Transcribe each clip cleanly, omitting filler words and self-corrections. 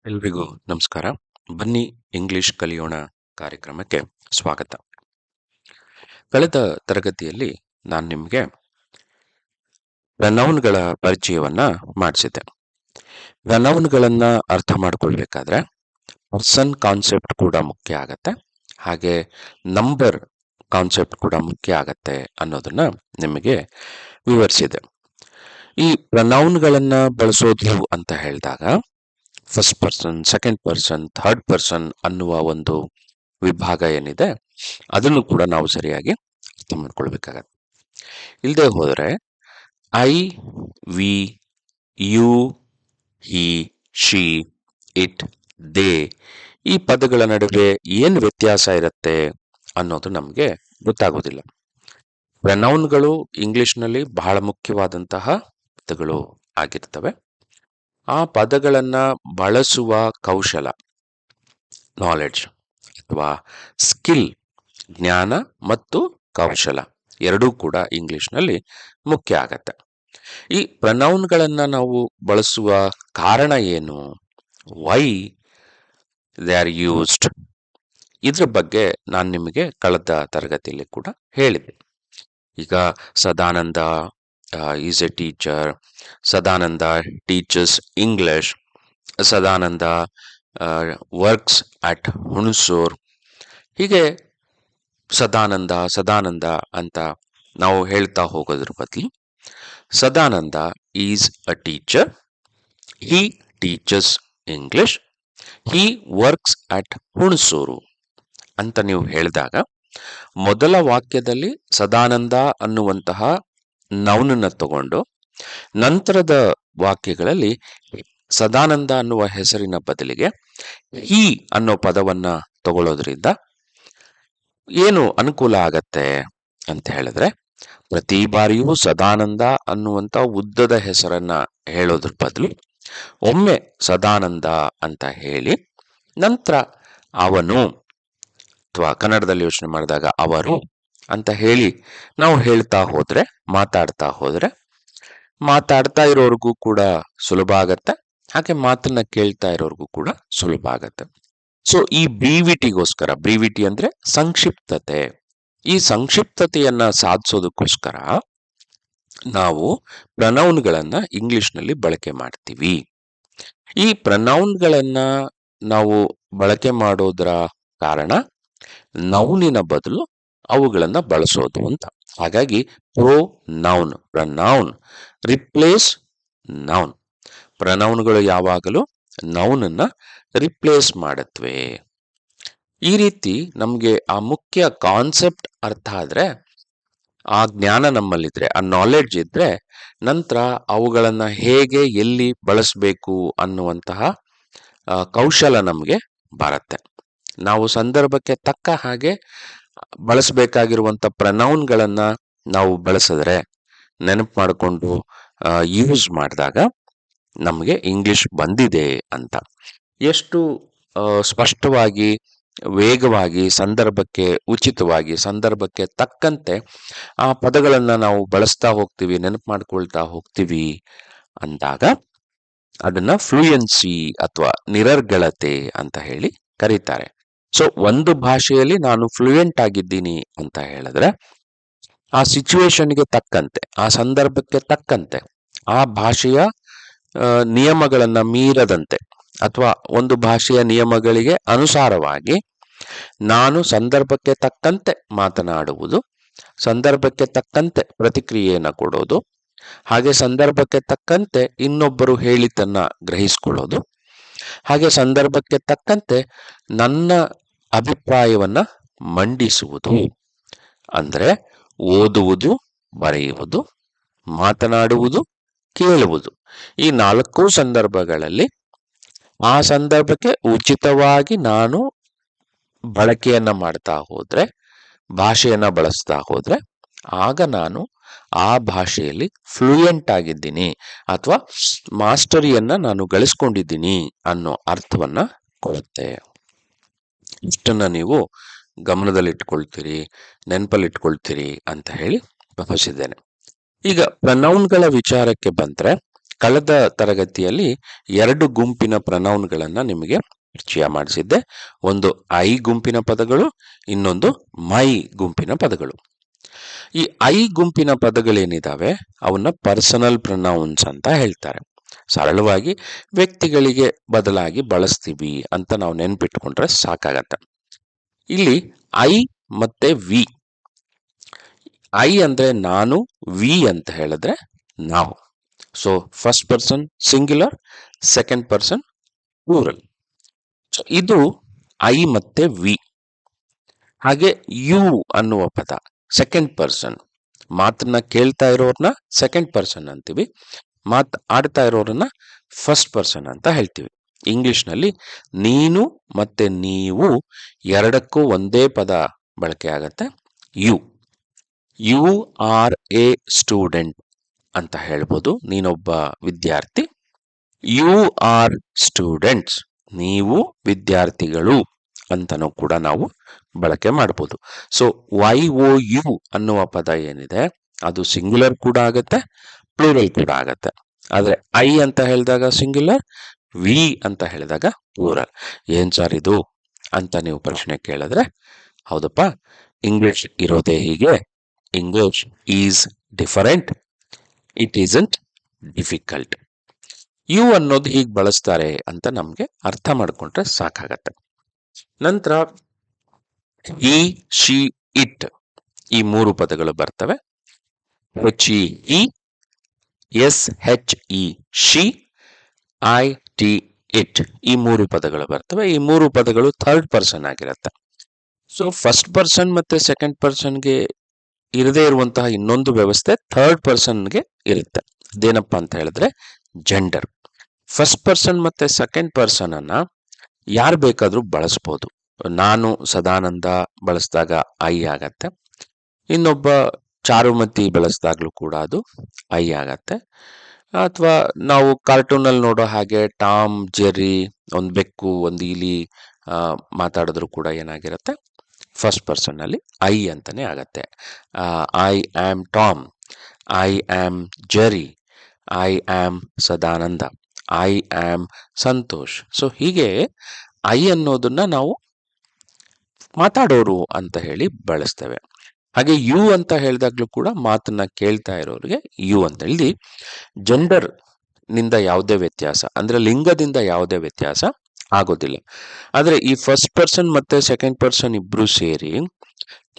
ಎಲ್ರಿಗೂ ನಮಸ್ಕಾರ. ಬನ್ನಿ ಇಂಗ್ಲಿಷ್ ಕಲಿಯೋಣ ಕಾರ್ಯಕ್ರಮಕ್ಕೆ ಸ್ವಾಗತ. ಕಳೆದ ತರಗತಿಯಲ್ಲಿ ನಾನು ನಿಮಗೆ ಪ್ರನೌನ್ಗಳ ಪರಿಚಯವನ್ನ ಮಾಡಿಸಿದ್ದೆ. ಪ್ರನೌನ್ಗಳನ್ನ ಅರ್ಥ ಮಾಡ್ಕೊಳ್ಬೇಕಾದ್ರೆ ಪರ್ಸನ್ ಕಾನ್ಸೆಪ್ಟ್ ಕೂಡ ಮುಖ್ಯ ಆಗತ್ತೆ, ಹಾಗೆ ನಂಬರ್ ಕಾನ್ಸೆಪ್ಟ್ ಕೂಡ ಮುಖ್ಯ ಆಗತ್ತೆ ಅನ್ನೋದನ್ನ ನಿಮಗೆ ವಿವರಿಸಿದೆ. ಈ ಪ್ರನೌನ್ಗಳನ್ನ ಬಳಸೋದು ಅಂತ ಹೇಳಿದಾಗ first person, second person, third person ಅನ್ನುವ ಒಂದು ವಿಭಾಗ ಏನಿದೆ ಅದನ್ನು ಕೂಡ ನಾವು ಸರಿಯಾಗಿ ಅರ್ಥ ಮಾಡ್ಕೊಳ್ಬೇಕಾಗತ್ತೆ. ಇಲ್ಲದೆ ಹೋದರೆ I, we, you, he, she, it, they ಈ ಪದಗಳ ನಡುವೆ ಏನು ವ್ಯತ್ಯಾಸ ಇರುತ್ತೆ ಅನ್ನೋದು ನಮಗೆ ಗೊತ್ತಾಗೋದಿಲ್ಲ. ಪ್ರನೌನ್ಗಳು ಇಂಗ್ಲಿಷ್ನಲ್ಲಿ ಬಹಳ ಮುಖ್ಯವಾದಂತಹ ಪದಗಳು ಆಗಿರ್ತವೆ. ಆ ಪದಗಳನ್ನ ಬಳಸುವ ಕೌಶಲ, ನಾಲೆಡ್ಜ್ ಅಥವಾ ಸ್ಕಿಲ್, ಜ್ಞಾನ ಮತ್ತು ಕೌಶಲ ಎರಡೂ ಕೂಡ ಇಂಗ್ಲಿಷ್ನಲ್ಲಿ ಮುಖ್ಯ ಆಗತ್ತೆ. ಈ ಪ್ರನೌನ್ಗಳನ್ನ ನಾವು ಬಳಸುವ ಕಾರಣ ಏನು, ವೈ ದೇ ಆರ್ ಯೂಸ್ಡ್, ಇದ್ರ ಬಗ್ಗೆ ನಾನು ನಿಮಗೆ ಕಳೆದ ತರಗತಿಯಲ್ಲಿ ಕೂಡ ಹೇಳಿದ್ದೆ. ಈಗ Sadananda is A teacher, Sadananda teachers English, Sadananda works at Hunsur, ಹೀಗೆ ಸದಾನಂದ ಅಂತ ನಾವು ಹೇಳ್ತಾ ಹೋಗೋದ್ರ ಬದಲು Sadananda is a teacher, he teachers English, he works at Hunsur ಅಂತ ನೀವು ಹೇಳಿದಾಗ ಮೊದಲ ವಾಕ್ಯದಲ್ಲಿ ಸದಾನಂದ ಅನ್ನುವಂತಹ ನೌನನ್ನ ತಗೊಂಡು ನಂತರದ ವಾಕ್ಯಗಳಲ್ಲಿ ಸದಾನಂದ ಅನ್ನುವ ಹೆಸರಿನ ಬದಲಿಗೆ ಹಿ ಅನ್ನೋ ಪದವನ್ನ ತಗೊಳ್ಳೋದ್ರಿಂದ ಏನು ಅನುಕೂಲ ಆಗತ್ತೆ ಅಂತ ಹೇಳಿದ್ರೆ, ಪ್ರತಿ ಬಾರಿಯೂ ಸದಾನಂದ ಅನ್ನುವಂತ ಉದ್ದದ ಹೆಸರನ್ನ ಹೇಳೋದ್ರ ಬದಲು ಒಮ್ಮೆ ಸದಾನಂದ ಅಂತ ಹೇಳಿ ನಂತರ ಅವನು, ಅಥವಾ ಕನ್ನಡದಲ್ಲಿ ಯೋಚನೆ ಮಾಡಿದಾಗ ಅವರು ಅಂತ ಹೇಳಿ ನಾವು ಹೇಳ್ತಾ ಹೋದ್ರೆ, ಮಾತಾಡ್ತಾ ಇರೋರ್ಗೂ ಕೂಡ ಸುಲಭ ಆಗತ್ತೆ, ಹಾಗೆ ಮಾತನ್ನ ಕೇಳ್ತಾ ಇರೋರ್ಗೂ ಕೂಡ ಸುಲಭ ಆಗತ್ತೆ. ಸೊ ಈ ಬ್ರೀವಿಟಿಗೋಸ್ಕರ, ಬ್ರೀವಿಟಿ ಅಂದ್ರೆ ಸಂಕ್ಷಿಪ್ತತೆ, ಈ ಸಂಕ್ಷಿಪ್ತತೆಯನ್ನ ಸಾಧಿಸೋದಕ್ಕೋಸ್ಕರ ನಾವು ಪ್ರನೌನ್ಗಳನ್ನ ಇಂಗ್ಲಿಷ್ನಲ್ಲಿ ಬಳಕೆ ಮಾಡ್ತೀವಿ. ಈ ಪ್ರನೌನ್ಗಳನ್ನ ನಾವು ಬಳಕೆ ಮಾಡೋದ್ರ ಕಾರಣ ನೌನಿನ ಬದಲು ಅವುಗಳನ್ನ ಬಳಸೋದು ಅಂತ. ಹಾಗಾಗಿ ಪ್ರನೌನ್ ರಿಪ್ಲೇಸ್ ನೌನ್. ಪ್ರನೌನ್ಗಳು ಯಾವಾಗಲೂ ನೌನನ್ನ ರಿಪ್ಲೇಸ್ ಮಾಡತ್ವೆ. ಈ ರೀತಿ ನಮ್ಗೆ ಆ ಮುಖ್ಯ ಕಾನ್ಸೆಪ್ಟ್ ಅರ್ಥ ಆದ್ರೆ, ಆ ಜ್ಞಾನ ನಮ್ಮಲ್ಲಿದ್ರೆ, ಆ ನಾಲೆಡ್ಜ್ ಇದ್ರೆ, ನಂತರ ಅವುಗಳನ್ನ ಹೇಗೆ ಎಲ್ಲಿ ಬಳಸಬೇಕು ಅನ್ನುವಂತಹ ಕೌಶಲ ನಮ್ಗೆ ಬರುತ್ತೆ. ನಾವು ಸಂದರ್ಭಕ್ಕೆ ತಕ್ಕ ಹಾಗೆ ಬಳಸಬೇಕಾಗಿರುವಂತ ಪ್ರನೌನ್ಗಳನ್ನ ನಾವು ಬಳಸಿದ್ರೆ, ನೆನಪು ಮಾಡಿಕೊಂಡು ಯೂಸ್ ಮಾಡಿದಾಗ ನಮಗೆ ಇಂಗ್ಲಿಷ್ ಬಂದಿದೆ ಅಂತ. ಎಷ್ಟು ಸ್ಪಷ್ಟವಾಗಿ, ವೇಗವಾಗಿ, ಸಂದರ್ಭಕ್ಕೆ ಉಚಿತವಾಗಿ, ಸಂದರ್ಭಕ್ಕೆ ತಕ್ಕಂತೆ ಆ ಪದಗಳನ್ನ ನಾವು ಬಳಸ್ತಾ ಹೋಗ್ತೀವಿ, ನೆನಪು ಮಾಡ್ಕೊಳ್ತಾ ಹೋಗ್ತೀವಿ ಅಂದಾಗ ಅದನ್ನ ಫ್ಲೂಯೆನ್ಸಿ ಅಥವಾ ನಿರರ್ಗಳತೆ ಅಂತ ಹೇಳಿ ಕರೀತಾರೆ. ಸೊ ಒಂದು ಭಾಷೆಯಲ್ಲಿ ನಾನು ಫ್ಲೂಯೆಂಟ್ ಆಗಿದ್ದೀನಿ ಅಂತ ಹೇಳಿದ್ರೆ, ಆ ಸಿಚುವೇಶನ್ಗೆ ತಕ್ಕಂತೆ, ಆ ಸಂದರ್ಭಕ್ಕೆ ತಕ್ಕಂತೆ, ಆ ಭಾಷೆಯ ನಿಯಮಗಳನ್ನ ಮೀರದಂತೆ, ಅಥವಾ ಒಂದು ಭಾಷೆಯ ನಿಯಮಗಳಿಗೆ ಅನುಸಾರವಾಗಿ ನಾನು ಸಂದರ್ಭಕ್ಕೆ ತಕ್ಕಂತೆ ಮಾತನಾಡುವುದು, ಸಂದರ್ಭಕ್ಕೆ ತಕ್ಕಂತೆ ಪ್ರತಿಕ್ರಿಯೆಯನ್ನು ಕೊಡೋದು, ಹಾಗೆ ಸಂದರ್ಭಕ್ಕೆ ತಕ್ಕಂತೆ ಇನ್ನೊಬ್ಬರು ಹೇಳಿದ್ದನ್ನ ಗ್ರಹಿಸ್ಕೊಳ್ಳೋದು, ಹಾಗೆ ಸಂದರ್ಭಕ್ಕೆ ತಕ್ಕಂತೆ ನನ್ನ ಅಭಿಪ್ರಾಯವನ್ನ ಮಂಡಿಸುವುದು. ಅಂದ್ರೆ ಓದುವುದು, ಬರೆಯುವುದು, ಮಾತನಾಡುವುದು, ಕೇಳುವುದು, ಈ 4 ಸಂದರ್ಭಗಳಲ್ಲಿ ಆ ಸಂದರ್ಭಕ್ಕೆ ಉಚಿತವಾಗಿ ನಾನು ಬಳಕೆಯನ್ನ ಮಾಡ್ತಾ ಹೋದ್ರೆ, ಭಾಷೆಯನ್ನ ಬಳಸ್ತಾ ಹೋದ್ರೆ, ಆಗ ನಾನು ಆ ಭಾಷೆಯಲ್ಲಿ ಫ್ಲೂಯೆಂಟ್ ಆಗಿದ್ದೀನಿ ಅಥವಾ ಮಾಸ್ಟರಿಯನ್ನ ನಾನು ಗಳಿಸ್ಕೊಂಡಿದ್ದೀನಿ ಅನ್ನೋ ಅರ್ಥವನ್ನ ಕೊಡುತ್ತೆ. ಇಷ್ಟನ್ನ ನೀವು ಗಮನದಲ್ಲಿಟ್ಕೊಳ್ತೀರಿ, ನೆನಪಲ್ಲಿಟ್ಕೊಳ್ತೀರಿ ಅಂತ ಹೇಳಿ ಭಾವಿಸಿದ್ದೇನೆ. ಈಗ ಪ್ರನೌನ್ಗಳ ವಿಚಾರಕ್ಕೆ ಬಂದ್ರೆ, ಕಳೆದ ತರಗತಿಯಲ್ಲಿ 2 ಗುಂಪಿನ ಪ್ರನೌನ್ಗಳನ್ನ ನಿಮಗೆ ಪರಿಚಯ ಮಾಡಿಸಿದ್ದೆ. ಒಂದು ಐ ಗುಂಪಿನ ಪದಗಳು, ಇನ್ನೊಂದು ಮೈ ಗುಂಪಿನ ಪದಗಳು. ಈ ಐ ಗುಂಪಿನ ಪದಗಳೇನಿದಾವೆ ಅವನ್ನ ಪರ್ಸನಲ್ ಪ್ರನೌನ್ಸ್ ಅಂತ ಹೇಳ್ತಾರೆ. ಸರಳವಾಗಿ ವ್ಯಕ್ತಿಗಳಿಗೆ ಬದಲಾಗಿ ಬಳಸ್ತೀವಿ ಅಂತ ನಾವು ನೆನ್ಪಿಟ್ಕೊಂಡ್ರೆ ಸಾಕಾಗತ್ತೆ. ಇಲ್ಲಿ ಐ ಮತ್ತೆ ವಿ. ಐ ಅಂದ್ರೆ ನಾನು, ವಿ ಅಂತ ಹೇಳಿದ್ರೆ ನಾವು. So first person singular, second person plural. ಇದು ಐ ಮತ್ತೆ ವಿ. ಹಾಗೆ ಯು ಅನ್ನುವ ಪದ ಸೆಕೆಂಡ್ ಪರ್ಸನ್. ಮಾತನ್ನ ಕೇಳ್ತಾ ಇರೋರ್ನ ಸೆಕೆಂಡ್ ಪರ್ಸನ್ ಅಂತೀವಿ, ಮಾತು ಆಡ್ತಾ ಇರೋರನ್ನ ಫಸ್ಟ್ ಪರ್ಸನ್ ಅಂತ ಹೇಳ್ತೀವಿ. ಇಂಗ್ಲಿಷ್ನಲ್ಲಿ ನೀನು ಮತ್ತೆ ನೀವು ಎರಡಕ್ಕೂ ಒಂದೇ ಪದ ಬಳಕೆ ಆಗತ್ತೆ, you. You are a student ಅಂತ ಹೇಳ್ಬೋದು, ನೀನೊಬ್ಬ ವಿದ್ಯಾರ್ಥಿ. ಯು ಆರ್ ಸ್ಟೂಡೆಂಟ್ಸ್, ನೀವು ವಿದ್ಯಾರ್ಥಿಗಳು ಅಂತನೂ ಕೂಡ ನಾವು ಬಳಕೆ ಮಾಡ್ಬೋದು. ಸೊ ವೈ ಓ ಯು ಅನ್ನುವ ಪದ ಏನಿದೆ ಅದು ಸಿಂಗ್ಯುಲರ್ ಕೂಡ ಆಗತ್ತೆ, ಪ್ಲೂರಲ್ ಕೂಡ ಆಗತ್ತೆ. ಆದ್ರೆ ಐ ಅಂತ ಹೇಳಿದಾಗ ಸಿಂಗ್ಯುಲರ್, ವಿ ಅಂತ ಹೇಳಿದಾಗ ಪ್ಲೂರಲ್. ಏನ್ ಸರ್ ಇದು ಅಂತ ನೀವು ಪ್ರಶ್ನೆ ಕೇಳಿದ್ರೆ, ಹೌದಪ್ಪ, ಇಂಗ್ಲಿಷ್ ಇರೋದೇ ಹೀಗೆ. English is different, it isn't difficult. You ಅನ್ನೋದು ಹೀಗೆ ಬಳಸ್ತಾರೆ ಅಂತ ನಮ್ಗೆ ಅರ್ಥ ಮಾಡ್ಕೊಂಡ್ರೆ ಸಾಕಾಗತ್ತೆ. ನಂತರ ಈ, ಶಿ, ಇಟ್ ಈ 3 ಪದಗಳು ಬರ್ತವೆ. H E he, S H E she, I T it ಈ 3 ಪದಗಳು ಬರ್ತವೆ. ಈ 3 ಪದಗಳು ಥರ್ಡ್ ಪರ್ಸನ್ ಆಗಿರುತ್ತೆ. ಸೊ ಫಸ್ಟ್ ಪರ್ಸನ್ ಮತ್ತೆ ಸೆಕೆಂಡ್ ಪರ್ಸನ್ಗೆ ಇರದೇ ಇರುವಂತಹ ಇನ್ನೊಂದು ವ್ಯವಸ್ಥೆ ಥರ್ಡ್ ಪರ್ಸನ್ಗೆ ಇರುತ್ತೆ. ಅದೇನಪ್ಪ ಅಂತ ಹೇಳಿದ್ರೆ ಜೆಂಡರ್. ಫಸ್ಟ್ ಪರ್ಸನ್ ಮತ್ತೆ ಸೆಕೆಂಡ್ ಪರ್ಸನ್ ಅನ್ನ ಯಾರು ಬೇಕಾದ್ರೂ ಬಳಸ್ಬೋದು. ನಾನು ಸದಾನಂದ ಬಳಸಿದಾಗ ಐ ಆಗತ್ತೆ, ಇನ್ನೊಬ್ಬ ಚಾರುಮತಿ ಬಳಸಿದಾಗ್ಲೂ ಕೂಡ ಅದು ಐ ಆಗತ್ತೆ. ಅಥವಾ ನಾವು ಕಾರ್ಟೂನಲ್ಲಿ ನೋಡೋ ಹಾಗೆ ಟಾಮ್, ಜೆರ್ರಿ, ಒಂದು ಬೆಕ್ಕು, ಒಂದು ಇಲಿ ಮಾತಾಡಿದ್ರು ಕೂಡ ಏನಾಗಿರುತ್ತೆ, ಫಸ್ಟ್ ಪರ್ಸನ್ ಅಲ್ಲಿ ಐ ಅಂತಾನೆ ಆಗತ್ತೆ. I am Tom, I am Jerry, I am Sadananda, I am Santosh. So ಹೀಗೆ ಐ ಅನ್ನೋದನ್ನ ನಾವು ಮಾತಾಡೋರು ಅಂತ ಹೇಳಿ ಬಳಸ್ತೇವೆ. ಹಾಗೆ ಯು ಅಂತ ಹೇಳಿದಾಗ್ಲೂ ಕೂಡ ಮಾತನ್ನ ಕೇಳ್ತಾ ಇರೋರಿಗೆ ಯು ಅಂತ ಹೇಳಿ. ಜೆಂಡರ್ ನಿಂದ ಯಾವುದೇ ವ್ಯತ್ಯಾಸ ಅಂದ್ರೆ ಲಿಂಗದಿಂದ ಯಾವುದೇ ವ್ಯತ್ಯಾಸ ಆಗೋದಿಲ್ಲ. ಆದ್ರೆ ಈ ಫಸ್ಟ್ ಪರ್ಸನ್ ಮತ್ತೆ ಸೆಕೆಂಡ್ ಪರ್ಸನ್ ಇಬ್ರು ಸೇರಿ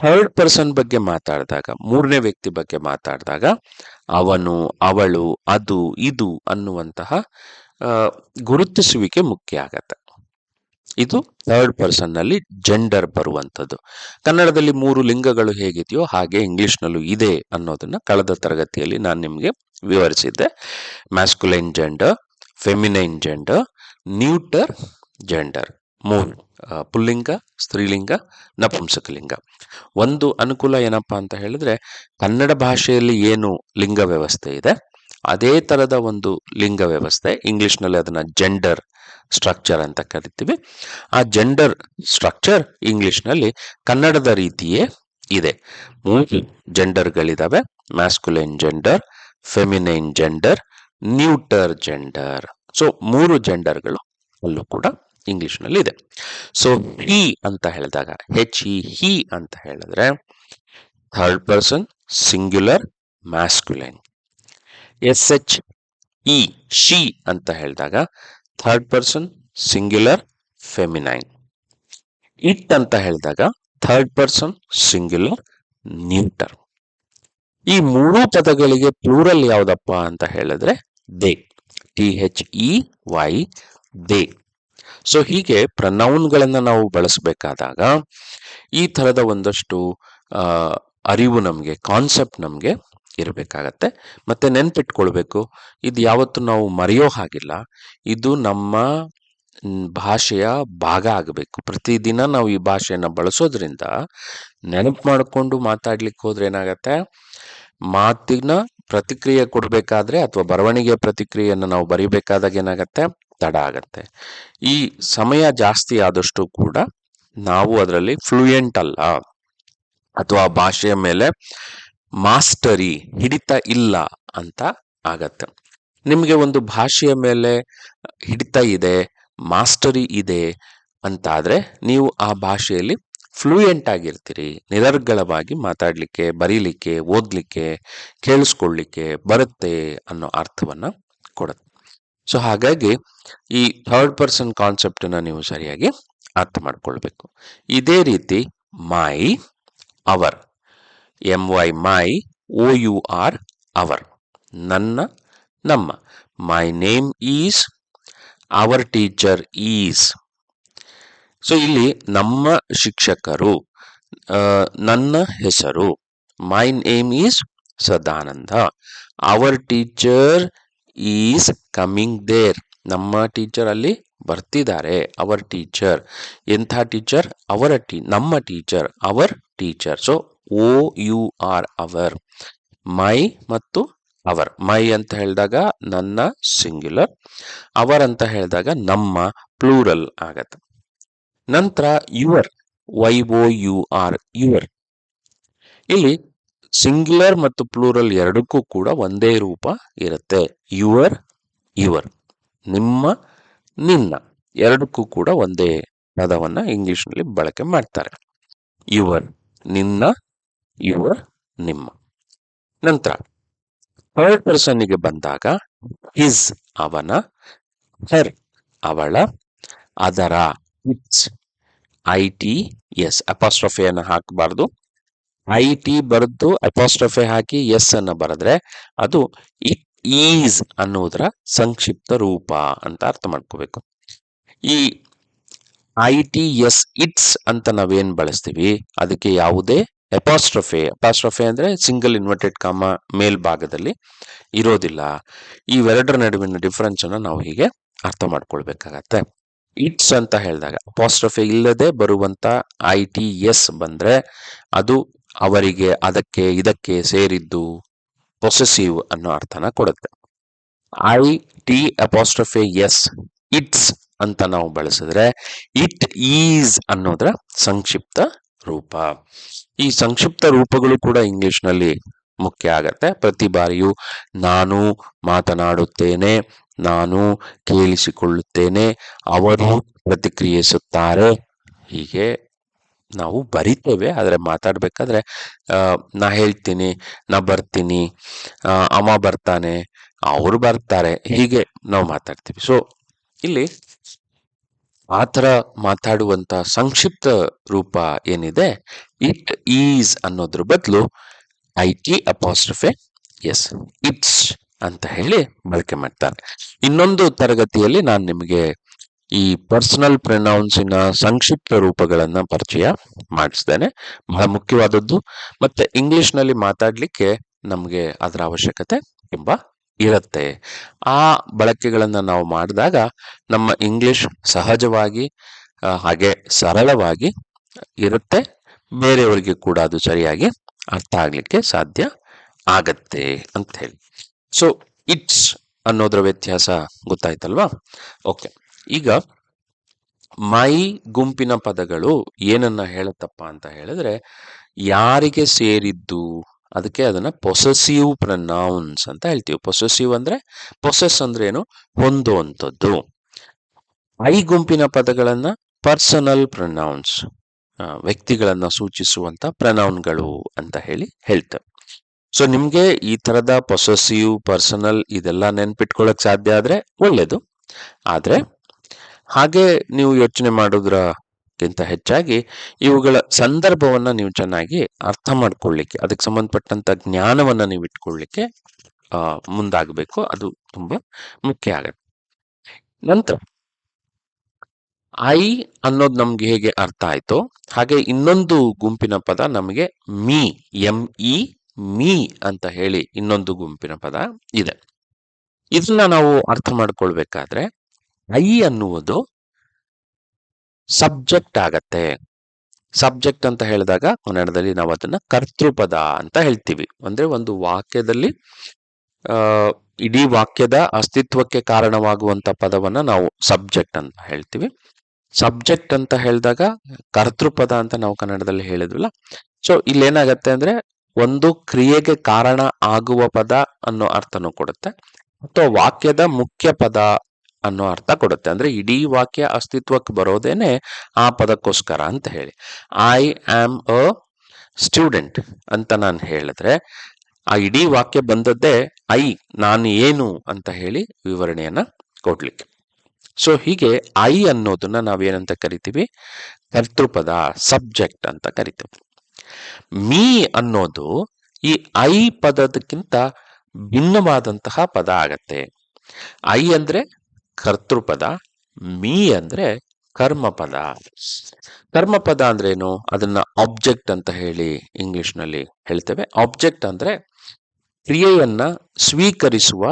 ಥರ್ಡ್ ಪರ್ಸನ್ ಬಗ್ಗೆ ಮಾತಾಡಿದಾಗ, 3ನೇ ವ್ಯಕ್ತಿ ಬಗ್ಗೆ ಮಾತಾಡಿದಾಗ ಅವನು, ಅವಳು, ಅದು, ಇದು ಅನ್ನುವಂತಹ ಗುರುತಿಸುವಿಕೆ ಮುಖ್ಯ ಆಗತ್ತೆ. ಇದು ಥರ್ಡ್ ಪರ್ಸನ್ ನಲ್ಲಿ ಜೆಂಡರ್ ಬರುವಂಥದ್ದು. ಕನ್ನಡದಲ್ಲಿ 3 ಲಿಂಗಗಳು ಹೇಗಿದೆಯೋ ಹಾಗೆ ಇಂಗ್ಲಿಷ್ನಲ್ಲೂ ಇದೆ ಅನ್ನೋದನ್ನ ಕಳೆದ ತರಗತಿಯಲ್ಲಿ ನಾನು ನಿಮಗೆ ವಿವರಿಸಿದ್ದೆ. Masculine gender, feminine gender, neuter gender. 3 ಪುಲ್ಲಿಂಗ, ಸ್ತ್ರೀಲಿಂಗ, ನಪುಂಸಕಲಿಂಗ. ಒಂದು ಅನುಕೂಲ ಏನಪ್ಪಾ ಅಂತ ಹೇಳಿದ್ರೆ, ಕನ್ನಡ ಭಾಷೆಯಲ್ಲಿ ಏನು ಲಿಂಗ ವ್ಯವಸ್ಥೆ ಇದೆ ಅದೇ ತರದ ಒಂದು ಲಿಂಗ ವ್ಯವಸ್ಥೆ ಇಂಗ್ಲಿಷ್ನಲ್ಲಿ ಅದನ್ನ ಜೆಂಡರ್ ಸ್ಟ್ರಕ್ಚರ್ ಅಂತ ಕರಿತೀವಿ. ಆ ಜೆಂಡರ್ ಸ್ಟ್ರಕ್ಚರ್ ಇಂಗ್ಲಿಷ್ನಲ್ಲಿ ಕನ್ನಡದ ರೀತಿಯೇ ಇದೆ. 3 ಜೆಂಡರ್ಗಳಿದಾವೆ: masculine gender, feminine gender, neuter gender. So 3 ಜೆಂಡರ್ಗಳು ಅಲ್ಲೂ ಕೂಡ ಇಂಗ್ಲಿಷ್ನಲ್ಲಿ ಇದೆ. ಸೊ ಹಿ ಅಂತ ಹೇಳಿದಾಗ, ಹೆಚ್ ಇ ಹಿ ಅಂತ ಹೇಳಿದ್ರೆ third person singular masculine. S H E she ಅಂತ ಹೇಳಿದಾಗ third person singular feminine. It ಅಂತ ಹೇಳಿದಾಗ ಥರ್ಡ್ ಪರ್ಸನ್ ಸಿಂಗ್ಯುಲರ್ ನ್ಯೂಟರ್. ಈ 3 ಪದಗಳಿಗೆ ಪ್ಲೂರಲ್ ಯಾವ್ದಪ್ಪ ಅಂತ ಹೇಳಿದ್ರೆ ದೇ, THEY, ದೇ. ಸೊ ಹೀಗೆ ಪ್ರನೌನ್ಗಳನ್ನ ನಾವು ಬಳಸಬೇಕಾದಾಗ ಈ ತರದ ಒಂದಷ್ಟು ಅರಿವು ನಮಗೆ, ಕಾನ್ಸೆಪ್ಟ್ ನಮಗೆ ಇರಬೇಕಾಗತ್ತೆ. ಮತ್ತೆ ನೆನ್ಪಿಟ್ಕೊಳ್ಬೇಕು, ಇದು ಯಾವತ್ತು ನಾವು ಮರೆಯೋ ಹಾಗಿಲ್ಲ. ಇದು ನಮ್ಮ ಭಾಷೆಯ ಭಾಗ ಆಗಬೇಕು. ಪ್ರತಿದಿನ ನಾವು ಈ ಭಾಷೆಯನ್ನ ಬಳಸೋದ್ರಿಂದ ನೆನಪು ಮಾಡಿಕೊಂಡು ಮಾತಾಡ್ಲಿಕ್ಕೆ ಹೋದ್ರೆ ಏನಾಗತ್ತೆ, ಮಾತಿನ ಪ್ರತಿಕ್ರಿಯೆ ಕೊಡ್ಬೇಕಾದ್ರೆ ಅಥವಾ ಬರವಣಿಗೆ ಪ್ರತಿಕ್ರಿಯೆಯನ್ನು ನಾವು ಬರಿಬೇಕಾದಾಗ ಏನಾಗತ್ತೆ, ತಡ ಆಗತ್ತೆ. ಈ ಸಮಯ ಜಾಸ್ತಿ ಆದಷ್ಟು ಕೂಡ ನಾವು ಅದರಲ್ಲಿ ಫ್ಲೂಯೆಂಟ್ ಅಲ್ಲ ಅಥವಾ ಭಾಷೆಯ ಮೇಲೆ ಮಾಸ್ಟರಿ, ಹಿಡಿತ ಇಲ್ಲ ಅಂತ ಆಗತ್ತೆ. ನಿಮಗೆ ಒಂದು ಭಾಷೆಯ ಮೇಲೆ ಹಿಡಿತ ಇದೆ, ಮಾಸ್ಟರಿ ಇದೆ ಅಂತಾದ್ರೆ ನೀವು ಆ ಭಾಷೆಯಲ್ಲಿ ಫ್ಲೂಯೆಂಟ್ ಆಗಿರ್ತೀರಿ, ನಿರರ್ಗಳವಾಗಿ ಮಾತಾಡ್ಲಿಕ್ಕೆ, ಬರೀಲಿಕ್ಕೆ, ಓದ್ಲಿಕ್ಕೆ, ಕೇಳಿಸ್ಕೊಳ್ಳಿಕ್ಕೆ ಬರುತ್ತೆ ಅನ್ನೋ ಅರ್ಥವನ್ನ ಕೊಡುತ್ತೆ. ಸೊ ಹಾಗಾಗಿ ಈ ಥರ್ಡ್ ಪರ್ಸನ್ ಕಾನ್ಸೆಪ್ಟ್ ಅನ್ನ ನೀವು ಸರಿಯಾಗಿ ಅರ್ಥ ಮಾಡ್ಕೊಳ್ಬೇಕು. ಇದೇ ರೀತಿ my, our, my, OUR, our, ನನ್ನ, ನಮ್ಮ. My name is, our teacher is. So ಇಲ್ಲಿ ನಮ್ಮ ಶಿಕ್ಷಕರು, ನನ್ನ ಹೆಸರು, my name is Sadananda, our teacher is coming there, ನಮ್ಮ ಟೀಚರ್ ಅಲ್ಲಿ ಬರ್ತಿದ್ದಾರೆ, ಅವರ್ ಟೀಚರ್. ಎಂಥ ಟೀಚರ್? ಅವರ ನಮ್ಮ teacher, our teacher. So OUR, our. My ಮತ್ತು ಅವರ್. ಮೈ ಅಂತ ಹೇಳಿದಾಗ ನನ್ನ ಸಿಂಗ್ಯುಲರ್, ಅವರ್ ಅಂತ ಹೇಳಿದಾಗ ನಮ್ಮ ಪ್ಲೂರಲ್ ಆಗತ್ತೆ. ನಂತರ ಯುವರ್, YOUR, ಯುವರ್. ಇಲ್ಲಿ ಸಿಂಗ್ಯುಲರ್ ಮತ್ತು ಪ್ಲೂರಲ್ ಎರಡಕ್ಕೂ ಕೂಡ ಒಂದೇ ರೂಪ ಇರುತ್ತೆ. Your, your. ನಿಮ್ಮ, ನಿನ್ನ, ಎರಡಕ್ಕೂ ಕೂಡ ಒಂದೇ ಪದವನ್ನ ಇಂಗ್ಲಿಷ್ನಲ್ಲಿ ಬಳಕೆ ಮಾಡ್ತಾರೆ. ಯುವರ್, ನಿನ್ನ, ಯುವರ್, ನಿಮ್ಮ. ನಂತರ ಥರ್ಡ್ ಪರ್ಸನ್ನಿಗೆ ಬಂದಾಗ ಹಿಸ್, ಅವನ, ಹರ್, ಅವಳ, ಅದರ, ಇಟ್ಸ್, ITS, ಅಪಾಸ್ಟ್ರಫೆಯನ್ನು ಹಾಕಬಾರ್ದು. IT ಬರೆದು ಅಪಾಸ್ಟ್ರಫೆ ಹಾಕಿ ಎಸ್ ಅನ್ನ ಬರೆದ್ರೆ ಅದು ಇಟ್ ಈಸ್ ಅನ್ನೋದರ ಸಂಕ್ಷಿಪ್ತ ರೂಪ ಅಂತ ಅರ್ಥ ಮಾಡ್ಕೋಬೇಕು. ಈ ITS, ಇಟ್ಸ್ ಅಂತ ನಾವೇನ್ ಬಳಸ್ತೀವಿ ಅದಕ್ಕೆ ಯಾವುದೇ ಅಪಾಸ್ಟ್ರಫೆ ಅಂದ್ರೆ ಸಿಂಗಲ್ ಇನ್ವರ್ಟೆಡ್ ಕಾಮ ಮೇಲ್ಭಾಗದಲ್ಲಿ ಇರೋದಿಲ್ಲ. ಇವೆರಡರ ನಡುವಿನ ಡಿಫರೆನ್ಸ್ ಅನ್ನ ನಾವು ಹೀಗೆ ಅರ್ಥ ಮಾಡ್ಕೊಳ್ಬೇಕಾಗತ್ತೆ. ಇಟ್ಸ್ ಅಂತ ಹೇಳಿದಾಗ ಅಪಾಸ್ಟ್ರಫೆ ಇಲ್ಲದೆ ಬರುವಂತ ITS ಬಂದ್ರೆ ಅದು ಅವರಿಗೆ, ಅದಕ್ಕೆ, ಇದಕ್ಕೆ ಸೇರಿದ್ದು, ಪೊಸೆಸಿವ್ ಅನ್ನೋ ಅರ್ಥನ ಕೊಡುತ್ತೆ. ITS, ಇಟ್ಸ್ ಅಂತ ನಾವು ಬಳಸಿದ್ರೆ ಇಟ್ ಈಸ್ ಅನ್ನೋದರ ಸಂಕ್ಷಿಪ್ತ ರೂಪ. ಈ ಸಂಕ್ಷಿಪ್ತ ರೂಪಗಳು ಕೂಡ ಇಂಗ್ಲಿಷ್ ನಲ್ಲಿ ಮುಖ್ಯ ಆಗತ್ತೆ. ಪ್ರತಿ ಬಾರಿಯೂ ನಾನು ಮಾತನಾಡುತ್ತೇನೆ, ನಾನು ಕೇಳಿಸಿಕೊಳ್ಳುತ್ತೇನೆ, ಅವರು ಪ್ರತಿಕ್ರಿಯಿಸುತ್ತಾರೆ, ಹೀಗೆ ನಾವು ಬರಿತೇವೆ. ಆದರೆ ಮಾತಾಡ್ಬೇಕಾದ್ರೆ ನಾ ಹೇಳ್ತೀನಿ, ನಾ ಬರ್ತೀನಿ, ಅಮ್ಮ ಬರ್ತಾನೆ, ಅವರು ಬರ್ತಾರೆ, ಹೀಗೆ ನಾವು ಮಾತಾಡ್ತೀವಿ. ಸೊ ಇಲ್ಲಿ ಆ ಥರ ಮಾತಾಡುವಂತ ಸಂಕ್ಷಿಪ್ತ ರೂಪ ಏನಿದೆ, ಇಟ್ ಈಸ್ ಅನ್ನೋದ್ರ ಬದಲು ITS, ಇಟ್ಸ್ ಅಂತ ಹೇಳಿ ಬಳಕೆ ಮಾಡ್ತಾರೆ. ಇನ್ನೊಂದು ತರಗತಿಯಲ್ಲಿ ನಾನು ನಿಮಗೆ ಈ ಪರ್ಸನಲ್ ಪ್ರೊನೌನ್ಸಿನ ಸಂಕ್ಷಿಪ್ತ ರೂಪಗಳನ್ನ ಪರಿಚಯ ಮಾಡಿಸ್ತೇನೆ. ಬಹಳ ಮುಖ್ಯವಾದದ್ದು. ಮತ್ತೆ ಇಂಗ್ಲಿಷ್ ನಲ್ಲಿ ಮಾತಾಡ್ಲಿಕ್ಕೆ ನಮಗೆ ಅದರ ಅವಶ್ಯಕತೆ ತುಂಬಾ ಇರುತ್ತೆ. ಆ ಬಳಕೆಗಳನ್ನ ನಾವು ಮಾಡಿದಾಗ ನಮ್ಮ ಇಂಗ್ಲಿಷ್ ಸಹಜವಾಗಿ ಹಾಗೆ ಸರಳವಾಗಿ ಇರುತ್ತೆ. ಬೇರೆಯವರಿಗೆ ಕೂಡ ಅದು ಸರಿಯಾಗಿ ಅರ್ಥ ಆಗ್ಲಿಕ್ಕೆ ಸಾಧ್ಯ ಆಗತ್ತೆ ಅಂತ ಹೇಳಿ. ಸೊ ಇಟ್ಸ್ ಅನ್ನೋದ್ರ ವ್ಯತ್ಯಾಸ ಗೊತ್ತಾಯ್ತಲ್ವಾ? ಓಕೆ, ಈಗ ಮೈ ಗುಂಪಿನ ಪದಗಳು ಏನನ್ನ ಹೇಳುತ್ತಪ್ಪ ಅಂತ ಹೇಳಿದ್ರೆ, ಯಾರಿಗೆ ಸೇರಿದ್ದು ಅದಕ್ಕೆ ಅದನ್ನ ಪೊಸೆಸಿವ್ ಪ್ರನೌನ್ಸ್ ಅಂತ ಹೇಳ್ತೀವಿ. ಪೊಸೆಸಿವ್ ಅಂದ್ರೆ, ಪೊಸೆಸ್ ಅಂದ್ರೆ ಏನು? ಹೊಂದುವಂಥದ್ದು. ಐ ಗುಂಪಿನ ಪದಗಳನ್ನ ಪರ್ಸನಲ್ ಪ್ರನೌನ್ಸ್, ವ್ಯಕ್ತಿಗಳನ್ನ ಸೂಚಿಸುವಂತ ಪ್ರನೌನ್ಗಳು ಅಂತ ಹೇಳಿ ಹೇಳ್ತೇವೆ. ಸೊ ನಿಮ್ಗೆ ಈ ತರದ ಪೊಸೆಸಿವ್, ಪರ್ಸನಲ್ ಇದೆಲ್ಲ ನೆನ್ಪಿಟ್ಕೊಳ್ಳಕ್ ಸಾಧ್ಯ ಆದ್ರೆ ಒಳ್ಳೇದು. ಆದ್ರೆ ಹಾಗೆ ನೀವು ಯೋಚನೆ ಮಾಡೋದ್ರಕ್ಕಿಂತ ಹೆಚ್ಚಾಗಿ ಇವುಗಳ ಸಂದರ್ಭವನ್ನ ನೀವು ಚೆನ್ನಾಗಿ ಅರ್ಥ ಮಾಡ್ಕೊಳ್ಳಿಕ್ಕೆ, ಅದಕ್ಕೆ ಸಂಬಂಧಪಟ್ಟಂತ ಜ್ಞಾನವನ್ನ ನೀವು ಇಟ್ಕೊಳ್ಳಿಕ್ಕೆ ಮುಂದಾಗಬೇಕು. ಅದು ತುಂಬಾ ಮುಖ್ಯ ಆಗತ್ತೆ. ನಂತರ ಐ ಅನ್ನೋದು ನಮ್ಗೆ ಹೇಗೆ ಅರ್ಥ ಆಯ್ತೋ ಹಾಗೆ ಇನ್ನೊಂದು ಗುಂಪಿನ ಪದ ನಮಗೆ ಮೀ, ME, ಮೀ ಅಂತ ಹೇಳಿ ಇನ್ನೊಂದು ಗುಂಪಿನ ಪದ ಇದೆ. ಇದನ್ನ ನಾವು ಅರ್ಥ ಮಾಡ್ಕೊಳ್ಬೇಕಾದ್ರೆ ಐ ಅನ್ನುವುದು ಸಬ್ಜೆಕ್ಟ್ ಆಗತ್ತೆ. ಸಬ್ಜೆಕ್ಟ್ ಅಂತ ಹೇಳಿದಾಗ ಕನ್ನಡದಲ್ಲಿ ನಾವು ಅದನ್ನ ಕರ್ತೃಪದ ಅಂತ ಹೇಳ್ತೀವಿ. ಅಂದ್ರೆ ಒಂದು ವಾಕ್ಯದಲ್ಲಿ ಇಡೀ ವಾಕ್ಯದ ಅಸ್ತಿತ್ವಕ್ಕೆ ಕಾರಣವಾಗುವಂತ ಪದವನ್ನ ನಾವು ಸಬ್ಜೆಕ್ಟ್ ಅಂತ ಹೇಳ್ತೀವಿ. ಸಬ್ಜೆಕ್ಟ್ ಅಂತ ಹೇಳಿದಾಗ ಕರ್ತೃಪದ ಅಂತ ನಾವು ಕನ್ನಡದಲ್ಲಿ ಹೇಳಿದ್ವಲ್ಲ. ಸೊ ಇಲ್ಲೇನಾಗತ್ತೆ ಅಂದ್ರೆ ಒಂದು ಕ್ರಿಯೆಗೆ ಕಾರಣ ಆಗುವ ಪದ ಅನ್ನೋ ಅರ್ಥನೂ ಕೊಡುತ್ತೆ. ಅಥವಾ ವಾಕ್ಯದ ಮುಖ್ಯ ಪದ ಅನ್ನೋ ಅರ್ಥ ಕೊಡುತ್ತೆ. ಅಂದ್ರೆ ಇಡೀ ವಾಕ್ಯ ಅಸ್ತಿತ್ವಕ್ಕೆ ಬರೋದೇನೆ ಆ ಪದಕ್ಕೋಸ್ಕರ ಅಂತ ಹೇಳಿ. ಐ ಆಮ್ ಅ ಸ್ಟೂಡೆಂಟ್ ಅಂತ ನಾನು ಹೇಳಿದ್ರೆ ಆ ಇಡೀ ವಾಕ್ಯ ಬಂದದ್ದೇ ನಾನು ಏನು ಅಂತ ಹೇಳಿ ವಿವರಣೆಯನ್ನ ಕೊಡ್ಲಿಕ್ಕೆ. ಸೊ ಹೀಗೆ ಐ ಅನ್ನೋದನ್ನ ನಾವೇನಂತ ಕರಿತೀವಿ? ಕರ್ತೃಪದ, ಸಬ್ಜೆಕ್ಟ್ ಅಂತ ಕರಿತೀವಿ. ಮೀ ಅನ್ನೋದು ಈ ಐ ಪದದಕ್ಕಿಂತ ಭಿನ್ನವಾದಂತಹ ಪದ ಆಗತ್ತೆ. ಐ ಅಂದ್ರೆ ಕರ್ತೃಪದ, ಮೀ ಅಂದ್ರೆ ಕರ್ಮಪದ. ಕರ್ಮಪದ ಅಂದ್ರೇನು? ಅದನ್ನ ಆಬ್ಜೆಕ್ಟ್ ಅಂತ ಹೇಳಿ ಇಂಗ್ಲಿಷ್ ನಲ್ಲಿ ಹೇಳ್ತೇವೆ. ಆಬ್ಜೆಕ್ಟ್ ಅಂದ್ರೆ ಕ್ರಿಯೆಯನ್ನ ಸ್ವೀಕರಿಸುವ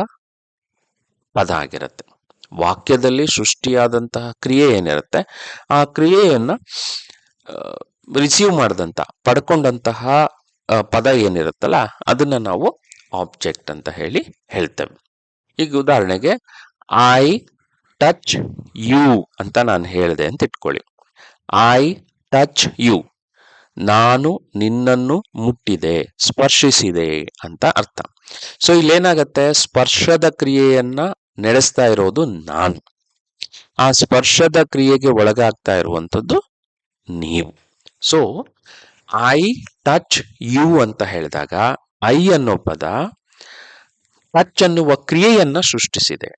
ಪದ ಆಗಿರುತ್ತೆ. ವಾಕ್ಯದಲ್ಲಿ ಸೃಷ್ಟಿಯಾದಂತಹ ಕ್ರಿಯೆ ಏನಿರುತ್ತೆ, ಆ ಕ್ರಿಯೆಯನ್ನ ರಿಸೀವ್ ಮಾಡಿದಂತ, ಪಡ್ಕೊಂಡಂತಹ ಪದ ಏನಿರುತ್ತಲ್ಲ, ಅದನ್ನ ನಾವು ಆಬ್ಜೆಕ್ಟ್ ಅಂತ ಹೇಳಿ ಹೇಳ್ತೇವೆ. ಈಗ ಉದಾಹರಣೆಗೆ ಐ ಟಚ್ ಯು ಅಂತ ನಾನು ಹೇಳಿದೆ ಅಂತ ಇಟ್ಕೊಳ್ಳಿ. ಐ ಟಚ್ ಯು, ನಾನು ನಿನ್ನನ್ನು ಮುಟ್ಟಿದೆ, ಸ್ಪರ್ಶಿಸಿದೆ ಅಂತ ಅರ್ಥ. ಸೊ ಇಲ್ಲೇನಾಗತ್ತೆ? ಸ್ಪರ್ಶದ ಕ್ರಿಯೆಯನ್ನ ನಡೆಸ್ತಾ ಇರೋದು ನಾನು, ಆ ಸ್ಪರ್ಶದ ಕ್ರಿಯೆಗೆ ಒಳಗಾಗ್ತಾ ಇರುವಂಥದ್ದು ನೀವು. ಸೊ ಐ ಟಚ್ ಯು ಅಂತ ಹೇಳಿದಾಗ ಐ ಅನ್ನೋ ಪದ ಟಚ್ ಅನ್ನುವ ಕ್ರಿಯೆಯನ್ನ ಸೃಷ್ಟಿಸಿದೆ.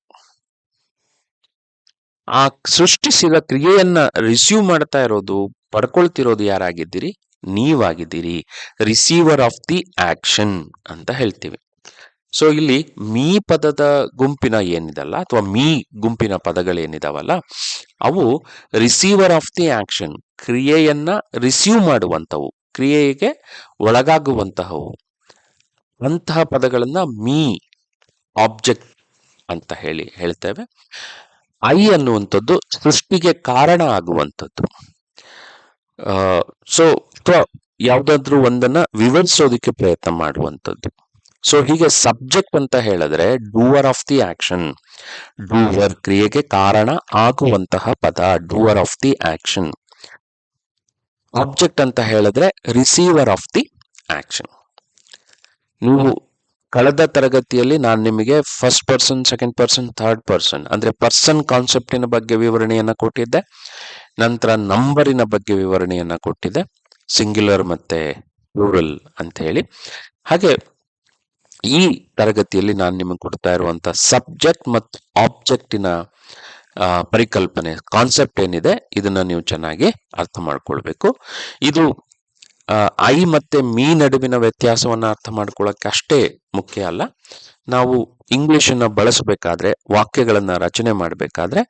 ಆ ಸೃಷ್ಟಿಸಿದ ಕ್ರಿಯೆಯನ್ನ ರಿಸೀವ್ ಮಾಡ್ತಾ ಇರೋದು, ಪಡ್ಕೊಳ್ತಿರೋದು ಯಾರಾಗಿದ್ದೀರಿ? ನೀವಾಗಿದ್ದೀರಿ. ರಿಸೀವರ್ ಆಫ್ ದಿ ಆಕ್ಷನ್ ಅಂತ ಹೇಳ್ತೀವಿ. ಸೊ ಇಲ್ಲಿ ಮೀ ಪದದ ಗುಂಪಿನ ಏನಿದಲ್ಲ, ಅಥವಾ ಮೀ ಗುಂಪಿನ ಪದಗಳೇನಿದಾವಲ್ಲ, ಅವು ರಿಸೀವರ್ ಆಫ್ ದಿ ಆಕ್ಷನ್, ಕ್ರಿಯೆಯನ್ನ ರಿಸೀವ್ ಮಾಡುವಂಥವು, ಕ್ರಿಯೆಗೆ ಒಳಗಾಗುವಂತಹವು. ಅಂತಹ ಪದಗಳನ್ನ ಮೀ ಆಬ್ಜೆಕ್ಟ್ ಅಂತ ಹೇಳ್ತೇವೆ. ಐ ಅನ್ನುವಂಥದ್ದು ಸೃಷ್ಟಿಗೆ ಕಾರಣ ಆಗುವಂಥದ್ದು. ಸೊ ಯಾವ್ದಾದ್ರು ಒಂದನ್ನ ವಿವರಿಸೋದಿಕ್ಕೆ ಪ್ರಯತ್ನ ಮಾಡುವಂಥದ್ದು. ಸೊ ಹೀಗೆ ಸಬ್ಜೆಕ್ಟ್ ಅಂತ ಹೇಳಿದ್ರೆ doer of the action, doer ಕ್ರಿಯೆಗೆ ಕಾರಣ ಆಗುವಂತಹ ಪದ, doer of the action. Object ಅಂತ ಹೇಳಿದ್ರೆ ರಿಸೀವರ್ ಆಫ್ ದಿ ಆಕ್ಷನ್. ನೀವು ಕಳೆದ ತರಗತಿಯಲ್ಲಿ ನಾನು ನಿಮಗೆ first person, second person, third person ಅಂದ್ರೆ ಪರ್ಸನ್ ಕಾನ್ಸೆಪ್ಟಿನ ಬಗ್ಗೆ ವಿವರಣೆಯನ್ನ ಕೊಟ್ಟಿದ್ದೆ. ನಂತರ ನಂಬರಿನ ಬಗ್ಗೆ ವಿವರಣೆಯನ್ನ ಕೊಟ್ಟಿದ್ದೆ, ಸಿಂಗ್ಯುಲರ್ ಮತ್ತೆ ಪ್ಲೂರಲ್ ಅಂತ ಹೇಳಿ. ಹಾಗೆ ಈ ತರಗತಿಯಲ್ಲಿ ನಾನು ನಿಮಗೆ ಕೊಡ್ತಾ ಇರುವಂತ ಸಬ್ಜೆಕ್ಟ್ ಮತ್ತು ಆಬ್ಜೆಕ್ಟಿನ ಪರಿಕಲ್ಪನೆ, ಕಾನ್ಸೆಪ್ಟ್ ಏನಿದೆ, ಇದನ್ನ ನೀವು ಚೆನ್ನಾಗಿ ಅರ್ಥ ಮಾಡ್ಕೊಳ್ಬೇಕು. ಇದು ಐ ಮತ್ತೆ ಮೀ ನಡುವಿನ ವ್ಯತ್ಯಾಸವನ್ನ ಅರ್ಥ ಮಾಡ್ಕೊಳ್ಳೋಕೆ ಅಷ್ಟೇ ಮುಖ್ಯ ಅಲ್ಲ, ನಾವು ಇಂಗ್ಲಿಷನ್ನ ಬಳಸಬೇಕಾದ್ರೆ, ವಾಕ್ಯಗಳನ್ನ ರಚನೆ ಮಾಡಬೇಕಾದ್ರೆ